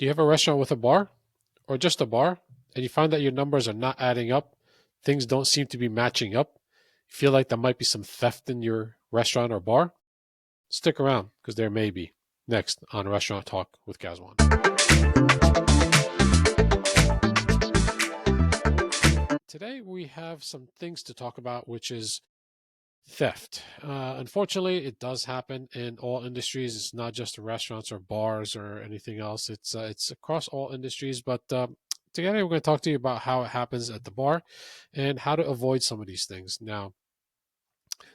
Do you have a restaurant with a bar or just a bar and you find that your numbers are not adding up? Things don't seem to be matching up. You feel like there might be some theft in your restaurant or bar? Stick around because there may be. Next on Restaurant Talk with Gazwan. Today we have some things to talk about, which is theft. Unfortunately, it does happen in all industries. It's not just restaurants or bars or anything else. It's across all industries. But together, we're going to talk to you about how it happens at the bar and how to avoid some of these things. Now,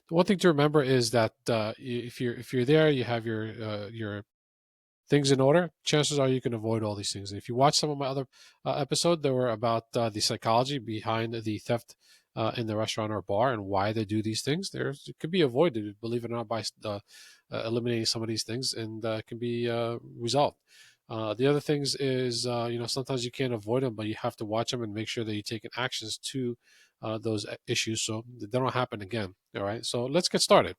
the one thing to remember is that if you're there, you have your things in order. Chances are you can avoid all these things. And if you watch some of my other episode, they were about the psychology behind the theft in the restaurant or bar and why they do these things. It could be avoided, believe it or not, by eliminating some of these things, and can be resolved. The other things is, sometimes you can't avoid them, but you have to watch them and make sure that you're taking actions to those issues so they don't happen again. All right, so let's get started.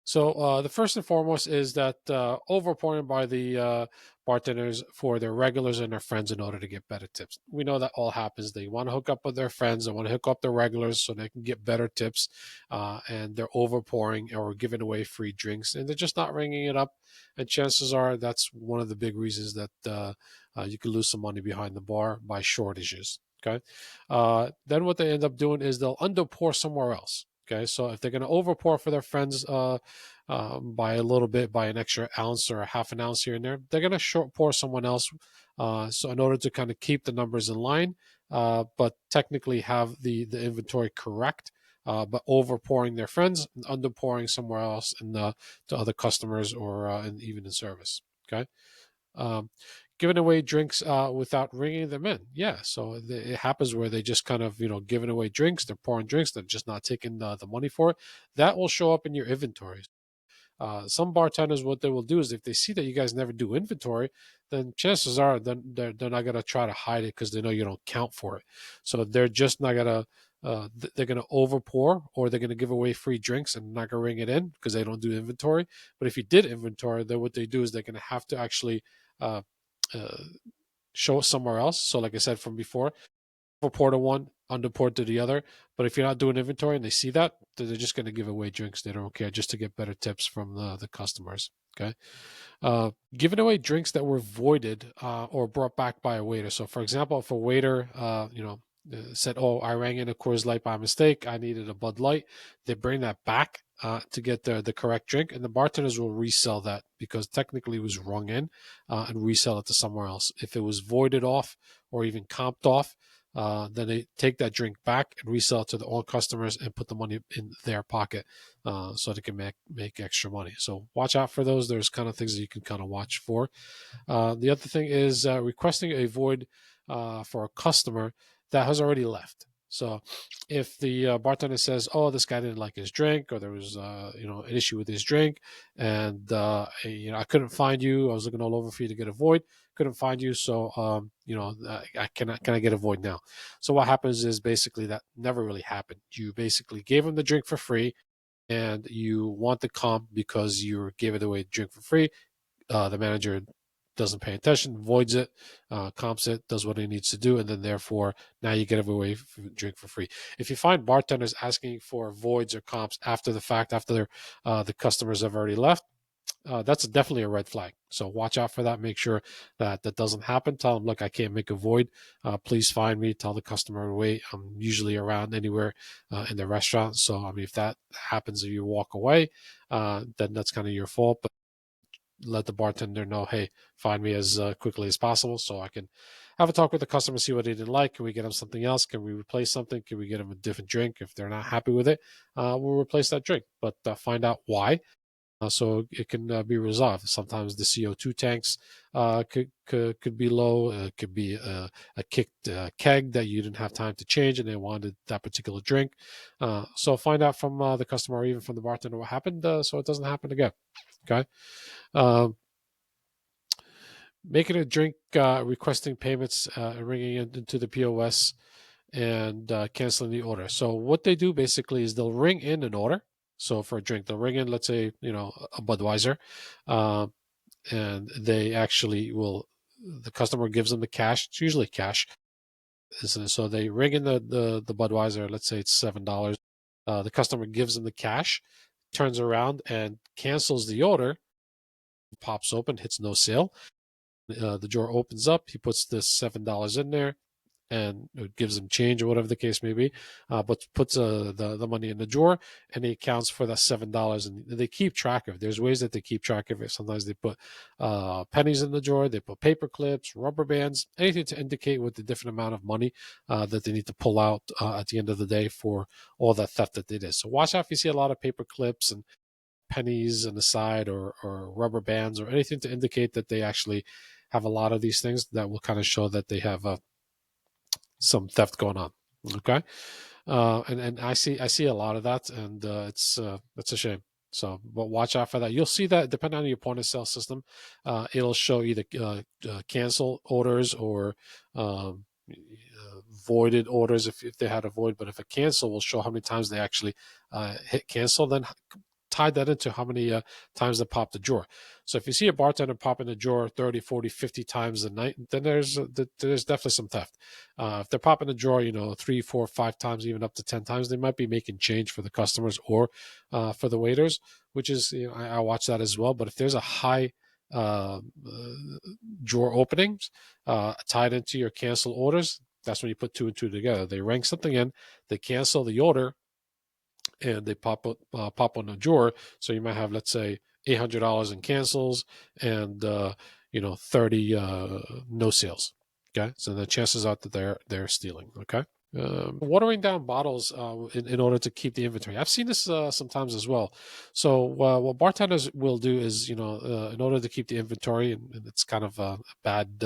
So the first and foremost is that overpouring by the bartenders for their regulars and their friends in order to get better tips. We know that all happens. They want to hook up with their friends. They want to hook up their regulars so they can get better tips, and they're overpouring or giving away free drinks, and they're just not ringing it up. And chances are that's one of the big reasons that you can lose some money behind the bar by shortages. Okay, then what they end up doing is they'll underpour somewhere else. Okay, so if they're going to overpour for their friends by a little bit, by an extra ounce or a half an ounce here and there, they're going to short pour someone else. So in order to kind of keep the numbers in line, but technically have the inventory correct, but overpouring their friends and underpouring somewhere else and to other customers or and even in service. Okay. Um, Giving away drinks without ringing them in. Yeah, so it happens where they just kind of giving away drinks. They're pouring drinks. They're just not taking the money for it. That will show up in your inventory. Some bartenders, what they will do is if they see that you guys never do inventory, then chances are they're not going to try to hide it because they know you don't count for it. So they're just not going to. They're going to overpour or they're going to give away free drinks and not going to ring it in because they don't do inventory. But if you did inventory, then what they do is they're going to have to actually uh, uh, show it somewhere else. So, like I said from before, overpour to one, underpour to the other. But if you're not doing inventory and they see that, they're just going to give away drinks. They don't care, just to get better tips from the customers. Okay. Giving away drinks that were voided or brought back by a waiter. So, for example, if a waiter, said, "Oh, I rang in a Coors Light by mistake. I needed a Bud Light." They bring that back to get the correct drink, and the bartenders will resell that because technically it was rung in, and resell it to somewhere else. If it was voided off or even comped off, then they take that drink back and resell it to all customers and put the money in their pocket so they can make extra money. So watch out for those. There's kind of things that you can kind of watch for. The other thing is requesting a void for a customer that has already left. So if the bartender says, "Oh, this guy didn't like his drink," or there was an issue with his drink, and I couldn't find you. I was looking all over for you to get a void, couldn't find you, so can I get a void now? So what happens is basically that never really happened. You basically gave him the drink for free, and you want the comp because you gave it away drink for free. The manager doesn't pay attention, voids it, comps it, does what he needs to do, and then therefore now you get away drink for free. If you find bartenders asking for voids or comps after the fact, after the customers have already left, that's definitely a red flag. So watch out for that. Make sure that that doesn't happen. Tell them, "Look, I can't make a void. Please find me." Tell the customer to wait. I'm usually around anywhere in the restaurant. So I mean, if that happens, if you walk away, then that's kind of your fault. But let the bartender know, "Hey, find me as quickly as possible so I can have a talk with the customer, see what they didn't like. Can we get them something else? Can we replace something? Can we get them a different drink? If they're not happy with it, we'll replace that drink. But find out why, so it can be resolved. Sometimes the CO2 tanks could be low. It could be a kicked keg that you didn't have time to change, and they wanted that particular drink. So find out from the customer or even from the bartender what happened, so it doesn't happen again. Okay. Um, Making a drink, requesting payments, ringing into the POS, and canceling the order. So what they do basically is they'll ring in an order. So for a drink, they'll ring in, let's say, a Budweiser, uh, and they actually will the customer gives them the cash. It's usually cash. So they ring in the Budweiser. Let's say it's $7. The customer gives them the cash, turns around and cancels the order. Pops open, hits no sale. The drawer opens up. He puts this $7 in there, and it gives him change or whatever the case may be, but puts the money in the drawer, and he accounts for that $7, and they keep track of it. There's ways that they keep track of it. Sometimes they put pennies in the drawer, they put paper clips, rubber bands, anything to indicate what the different amount of money that they need to pull out at the end of the day for all that theft that they did. So watch out if you see a lot of paper clips and pennies on the side, or rubber bands, or anything to indicate that they actually have a lot of these things. That will kind of show that they have some theft going on. Okay, and I see a lot of that, and it's a shame. So, but watch out for that. You'll see that depending on your point of sale system, it'll show either cancel orders or voided orders if they had a void. But if a cancel will show how many times they actually hit cancel, then tie that into how many times they pop the drawer. So if you see a bartender pop in the drawer 30, 40, 50 times a night, then there's definitely some theft. If they're popping the drawer, 3, 4, 5 times, even up to 10 times, they might be making change for the customers or for the waiters, which is, I watch that as well. But if there's a high drawer openings tied into your cancel orders, that's when you put two and two together. They ring something in, they cancel the order, and they pop on the drawer. So you might have, let's say, $800 in cancels and 30 no sales. Okay, so the chances are that they're stealing. Okay. Watering down bottles in order to keep the inventory. I've seen this sometimes as well. So what bartenders will do is, in order to keep the inventory, and it's kind of a bad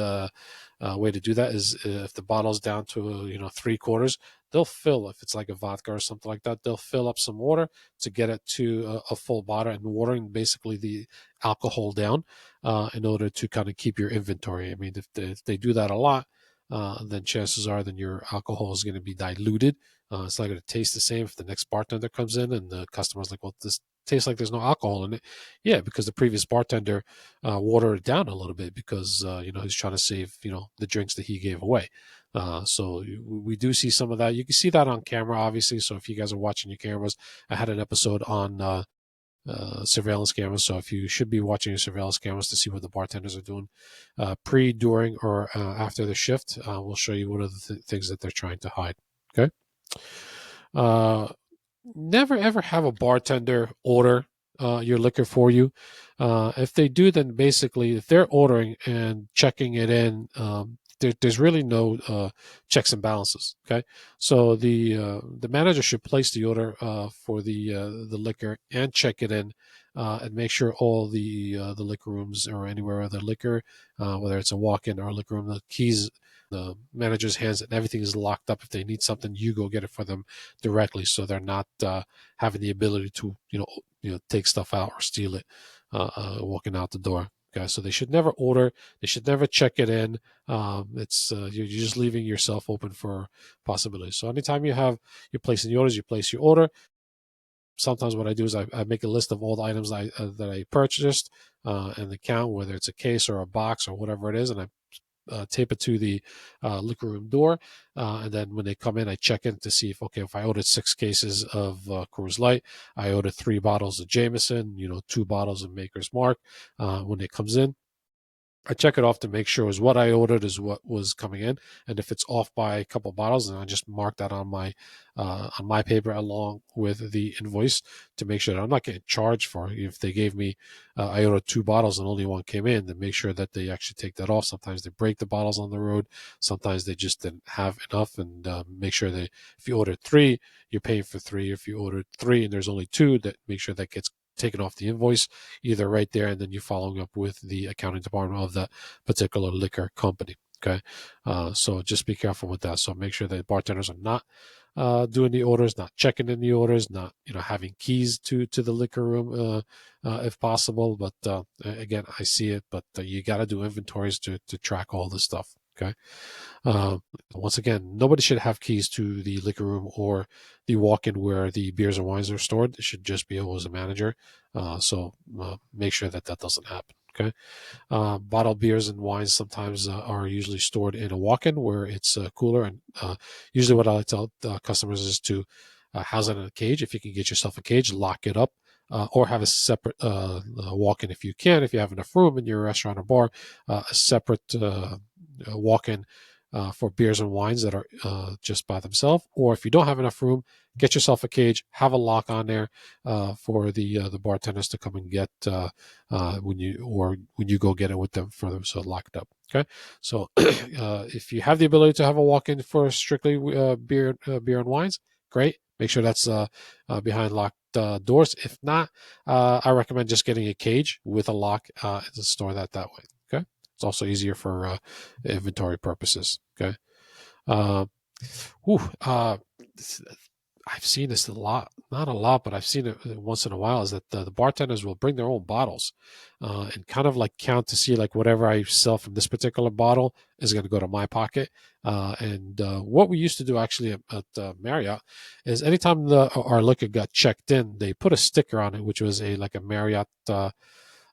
way to do that, is if the bottle's down to 3/4, they'll fill, if it's like a vodka or something like that, they'll fill up some water to get it to a full bottle, and watering basically the alcohol down in order to kind of keep your inventory. I mean, if they do that a lot, then chances are then your alcohol is going to be diluted. It's not going to taste the same if the next bartender comes in and the customer's like, well, this tastes like there's no alcohol in it. Yeah, because the previous bartender watered it down a little bit because, he's trying to save, the drinks that he gave away. So we do see some of that. You can see that on camera, obviously. So if you guys are watching your cameras, I had an episode on surveillance cameras. So if you should be watching your surveillance cameras to see what the bartenders are doing pre, during, or after the shift, we'll show you what are the things that they're trying to hide. Okay. Uh, Never ever have a bartender order your liquor for you. If they do, then basically, if they're ordering and checking it in, there's really no checks and balances. Okay, so the manager should place the order for the liquor and check it in. And make sure all the liquor rooms or anywhere other liquor, whether it's a walk-in or a liquor room, the keys, the manager's hands, and everything is locked up. If they need something, you go get it for them directly, so they're not having the ability to take stuff out or steal it walking out the door. Okay, so they should never order. They should never check it in. It's you're just leaving yourself open for possibilities. So anytime you're placing the orders, you place your order. Sometimes what I do is I make a list of all the items that I purchased and the count, whether it's a case or a box or whatever it is, and I tape it to the liquor room door, and then when they come in, I check in to see if I ordered 6 cases of Coors Light, I ordered 3 bottles of Jameson, 2 bottles of Maker's Mark. When it comes in, I check it off to make sure is what I ordered is what was coming in, and if it's off by a couple bottles, then I just mark that on my paper along with the invoice to make sure that I'm not getting charged for it. If they gave me, I ordered 2 bottles and only one came in, then make sure that they actually take that off. Sometimes they break the bottles on the road, sometimes they just didn't have enough, and make sure that if you ordered 3, you're paying for 3. If you ordered 3 and there's only 2, that make sure that gets taken off the invoice either right there, and then you're following up with the accounting department of that particular liquor company. Okay, so just be careful with that. So make sure that bartenders are not doing the orders, not checking in the orders, not having keys to the liquor room if possible. But again, I see it, but you got to do inventories to track all this stuff. Okay. Once again, nobody should have keys to the liquor room or the walk-in where the beers and wines are stored. It should just be always a manager. So make sure that doesn't happen. Okay. Bottled beers and wines sometimes are usually stored in a walk-in where it's cooler. And usually, what I like to tell customers is to house it in a cage. If you can get yourself a cage, lock it up, or have a separate walk-in if you can. If you have enough room in your restaurant or bar, a separate walk-in. For beers and wines that are just by themselves, or if you don't have enough room, get yourself a cage, have a lock on there for the bartenders to come and get when you go get it with them for them, so locked up. Okay, so if you have the ability to have a walk-in for strictly beer and wines, great. Make sure that's behind locked doors. If not, I recommend just getting a cage with a lock and store that way. Okay, it's also easier for inventory purposes. Okay. Uh, whew, uh, I've seen this a lot, not a lot, but I've seen it once in a while. Is that the bartenders will bring their own bottles, and kind of like count to see like whatever I sell from this particular bottle is going to go to my pocket. And what we used to do actually at Marriott is anytime our liquor got checked in, they put a sticker on it, which was a like a Marriott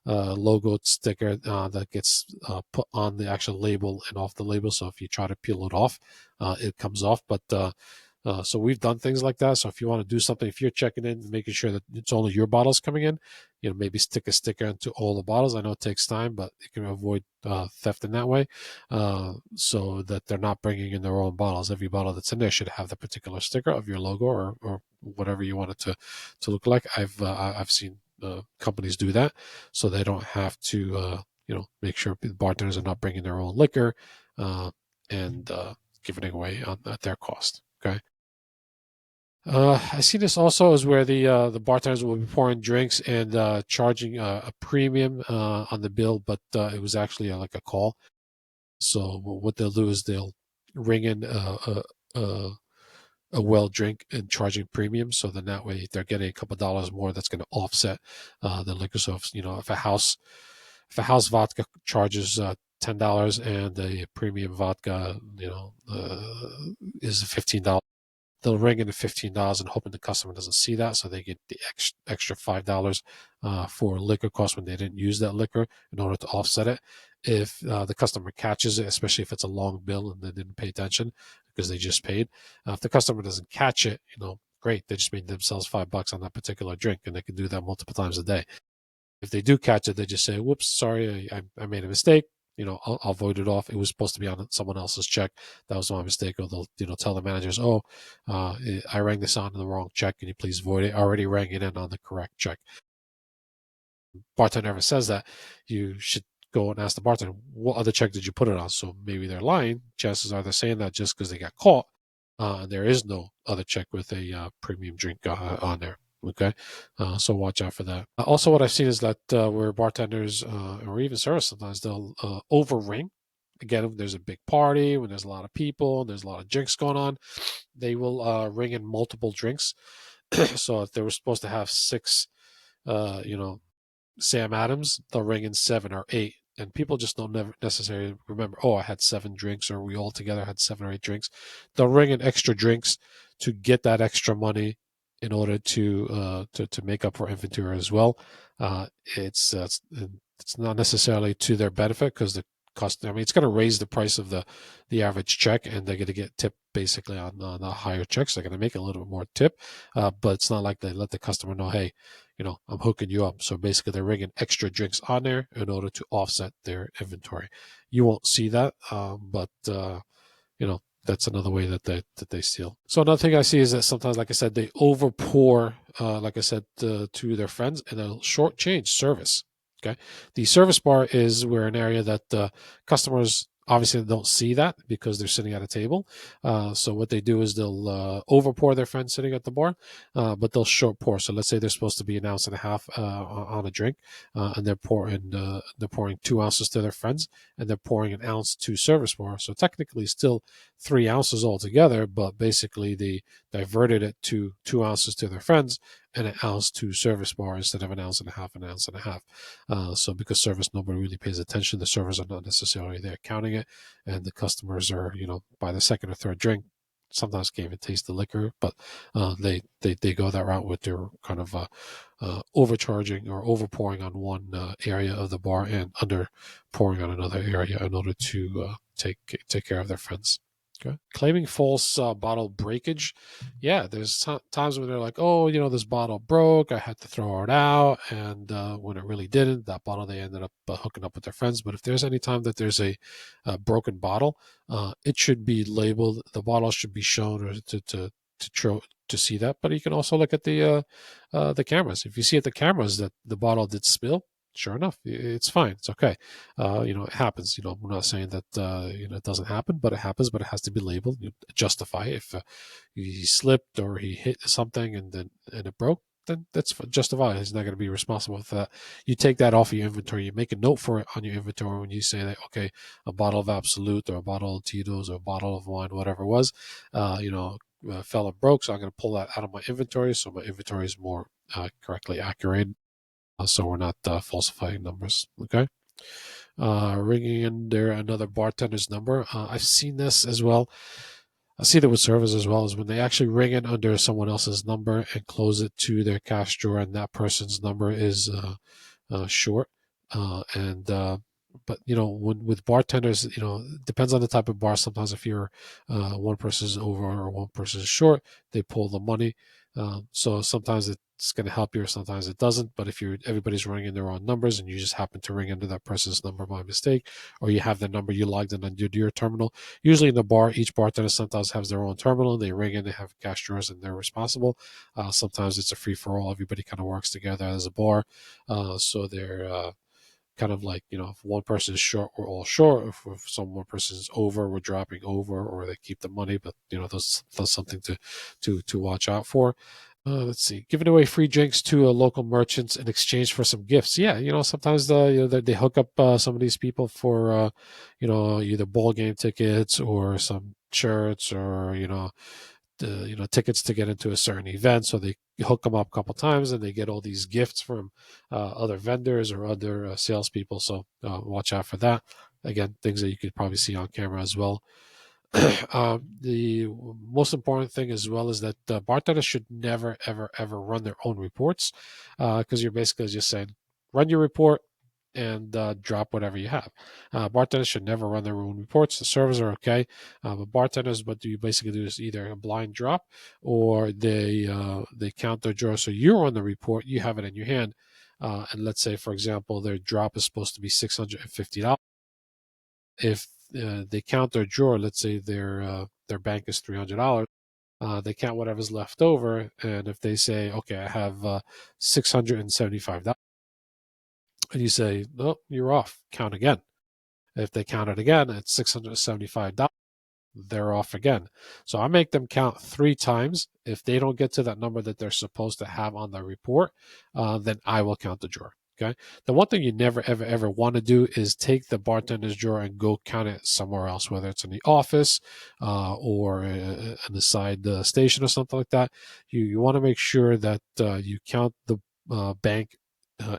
logo sticker that gets put on the actual label and off the label. So if you try to peel it off, it comes off. But so we've done things like that. So if you want to do something, if you're checking in, making sure that it's only your bottles coming in, maybe stick a sticker into all the bottles. I know it takes time, but you can avoid theft in that way, so that they're not bringing in their own bottles. Every bottle that's in there should have the particular sticker of your logo or whatever you want it to look like. I've seen companies do that, so they don't have to make sure the bartenders are not bringing their own liquor and giving it away at their cost. Okay. I see this also is where the bartenders will be pouring drinks and charging a premium on the bill, but it was actually like a call. So what they'll do is they'll ring in a well drink and charging premium. So then that way they're getting a couple dollars more. That's going to offset the liquor. So if a house vodka charges $10 and a premium vodka is $15, they'll ring in the $15 and hoping the customer doesn't see that, so they get the extra $5 for liquor costs when they didn't use that liquor in order to offset it. If the customer catches it, especially if it's a long bill and they didn't pay attention because they just paid, if the customer doesn't catch it, great, they just made themselves $5 on that particular drink, and they can do that multiple times a day. If they do catch it, they just say, "Whoops, sorry, I made a mistake. I'll void it off. It was supposed to be on someone else's check. That was my mistake." Or they'll, tell the managers, "Oh, I rang this on the wrong check. Can you please void it? I already rang it in on the correct check." Bartender never says that. You should go and ask the bartender, "What other check did you put it on?" So maybe they're lying. Chances are they're saying that just because they got caught. And there is no other check with a premium drink on there. Okay, so watch out for that. Also, what I've seen is that where bartenders or even servers sometimes they'll over ring. Again, when there's a big party, when there's a lot of people, and there's a lot of drinks going on, they will ring in multiple drinks. So if they were supposed to have six, you know, Sam Adams, they'll ring in 7 or 8. And people just don't never necessarily remember, oh, I had 7 drinks, or we all together had 7 or 8 drinks. They'll ring in extra drinks to get that extra money in order to make up for inventory as well. It's not necessarily to their benefit because the cost. I mean, it's going to raise the price of the average check, and they're going to get tipped basically on the higher checks. They're going to make a little bit more tip, but it's not like they let the customer know, hey, I'm hooking you up. So basically, they're ringing extra drinks on there in order to offset their inventory. You won't see that, but that's another way that they steal. So another thing I see is that sometimes, like I said, they over pour, like I said, to their friends, and they'll shortchange service. Okay, the service bar is where an area that customers obviously don't see that because they're sitting at a table. So what they do is they'll over pour their friends sitting at the bar, but they'll short pour. So let's say they're supposed to be an ounce and a half on a drink, and they're pouring 2 ounces to their friends, and they're pouring an ounce to service bar. So technically, still 3 ounces altogether, but basically they diverted it to 2 ounces to their friends and an ounce to service bar instead of an ounce and a half, an ounce and a half. So because service, nobody really pays attention. The servers are not necessarily there counting it, and the customers are, by the second or third drink, sometimes can't even taste the liquor, but they go that route with their kind of overcharging or overpouring on one area of the bar and under pouring on another area in order to take care of their friends. Okay. Claiming false bottle breakage. Yeah, there's times when they're like, oh, this bottle broke. I had to throw it out. And when it really didn't, that bottle they ended up hooking up with their friends. But if there's any time that there's a broken bottle, it should be labeled. The bottle should be shown or to see that. But you can also look at the cameras. If you see at the cameras that the bottle did spill, sure enough, it's fine. It's okay. It happens. We're not saying that it doesn't happen, but it happens. But it has to be labeled. You justify it. If he slipped or he hit something and it broke, then that's justified. He's not going to be responsible for that. You take that off of your inventory. You make a note for it on your inventory when you say that, okay, a bottle of Absolute or a bottle of Tito's or a bottle of wine, whatever it was, fell and broke. So I'm going to pull that out of my inventory. So my inventory is more correctly accurate. So we're not falsifying numbers. Okay. Ringing in there another bartender's number. I've seen this as well. I see that with servers as well, as when they actually ring in under someone else's number and close it to their cash drawer, and that person's number is short. And But with bartenders, it depends on the type of bar. Sometimes if you're one person's over or one person's short, they pull the money. So sometimes it's going to help you, or sometimes it doesn't. But if everybody's running in their own numbers and you just happen to ring into that person's number by mistake, or you have the number you logged in on your terminal, usually in the bar, each bartender sometimes has their own terminal. They ring in, they have cash drawers, and they're responsible. Sometimes it's a free for all. Everybody kind of works together as a bar, so they're kind of like, if one person is short, we're all short. If one person is over, we're dropping over, or they keep the money. But that's something to watch out for. Let's see, giving away free drinks to local merchants in exchange for some gifts. Yeah, sometimes they hook up some of these people for either ball game tickets or some shirts, or tickets to get into a certain event. So they hook them up a couple times, and they get all these gifts from other vendors or other salespeople. So watch out for that. Again, things that you could probably see on camera as well. The most important thing as well is that bartenders should never, ever, ever run their own reports, because you're basically just saying, run your report and drop whatever you have. Bartenders should never run their own reports. The servers are okay, but bartenders, what do you basically do is either a blind drop, or they count their draw. So you're on the report, you have it in your hand, and let's say, for example, their drop is supposed to be $650. If they count their drawer, let's say their bank is $300. They count whatever's left over, and if they say, okay, I have $675, and you say, no, you're off, count again. If they count it again, it's $675. They're off again. So I make them count 3 times. If they don't get to that number that they're supposed to have on the report, then I will count the drawer. Okay. The one thing you never, ever, ever want to do is take the bartender's drawer and go count it somewhere else, whether it's in the office or on the side station or something like that. You want to make sure that you count the bank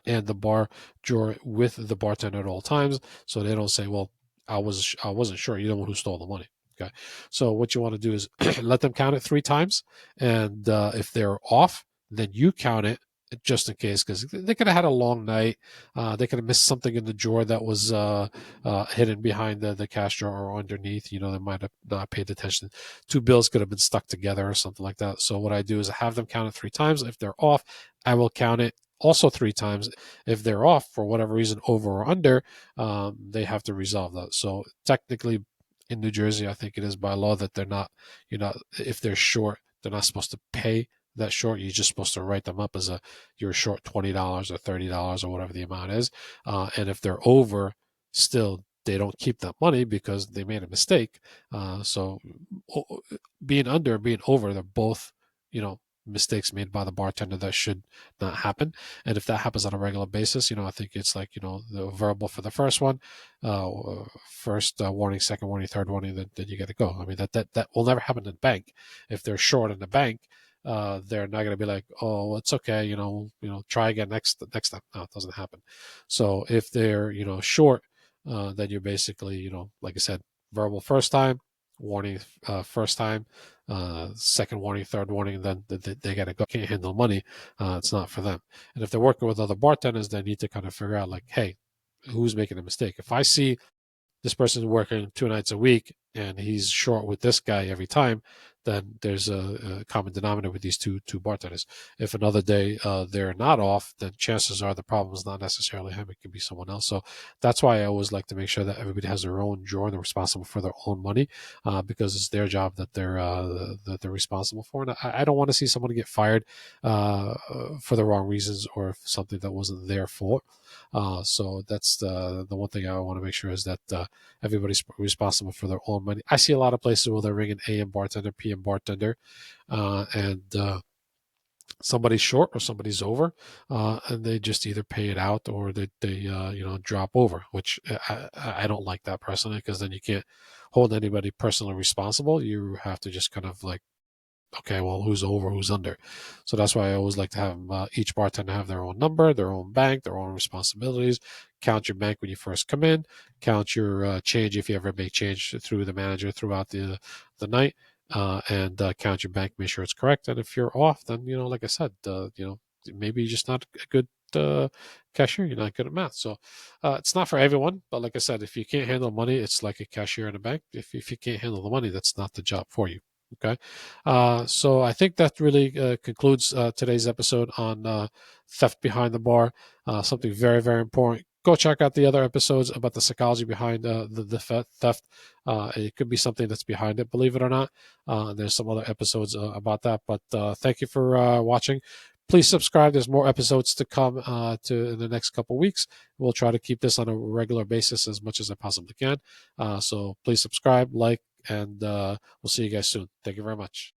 and the bar drawer with the bartender at all times, so they don't say, well, I wasn't sure. You're the one who stole the money. Okay. So what you want to do is let them count it 3 times. And if they're off, then you count it just in case, because they could have had a long night. They could have missed something in the drawer that was hidden behind the cash drawer or underneath. They might have not paid attention. 2 bills could have been stuck together or something like that. So what I do is I have them count it 3 times. If they're off, I will count it also 3 times. If they're off for whatever reason, over or under, they have to resolve that. So technically, in New Jersey, I think it is by law that if they're short, they're not supposed to pay that short. You're just supposed to write them up as you're short $20 or $30 or whatever the amount is. And if they're over, still, they don't keep that money because they made a mistake. So being under, being over, they're both, mistakes made by the bartender that should not happen. And if that happens on a regular basis, I think it's like, the verbal for the first one, first warning, second warning, third warning, then you got to go. I mean, that will never happen in the bank. If they're short in the bank, they're not going to be like, oh, it's okay, try again next time. No, it doesn't happen. So if they're, short, then you're basically, like I said, verbal first time, warning first time, second warning, third warning, then they got to go. Can't handle money. It's not for them. And if they're working with other bartenders, they need to kind of figure out like, hey, who's making a mistake? If I see this person's working 2 nights a week and he's short with this guy every time, then there's a common denominator with these two bartenders. If another day they're not off, then chances are the problem is not necessarily him; it could be someone else. So that's why I always like to make sure that everybody has their own drawer and they're responsible for their own money, because it's their job that they're responsible for. And I don't want to see someone get fired uh, for the wrong reasons or something that wasn't their fault. So that's the one thing I want to make sure is that everybody's responsible for their own money. I see a lot of places where they're ringing AM bartender, PM bartender, and somebody's short or somebody's over, and they just either pay it out or they drop over, which I don't like that personally, because then you can't hold anybody personally responsible. You have to just kind of like, okay, well, who's over, who's under? So that's why I always like to have each bartender have their own number, their own bank, their own responsibilities. Count your bank when you first come in. Count your change if you ever make change through the manager throughout the night, and count your bank. Make sure it's correct. And if you're off, then like I said, maybe you're just not a good cashier. You're not good at math. So it's not for everyone. But like I said, if you can't handle money, it's like a cashier in a bank. If you can't handle the money, that's not the job for you. Okay. So I think that really concludes today's episode on theft behind the bar. Something very, very important. Go check out the other episodes about the psychology behind the theft. It could be something that's behind it, believe it or not. There's some other episodes about that. But thank you for watching. Please subscribe. There's more episodes to come in the next couple weeks. We'll try to keep this on a regular basis as much as I possibly can. So please subscribe, like, and we'll see you guys soon. Thank you very much.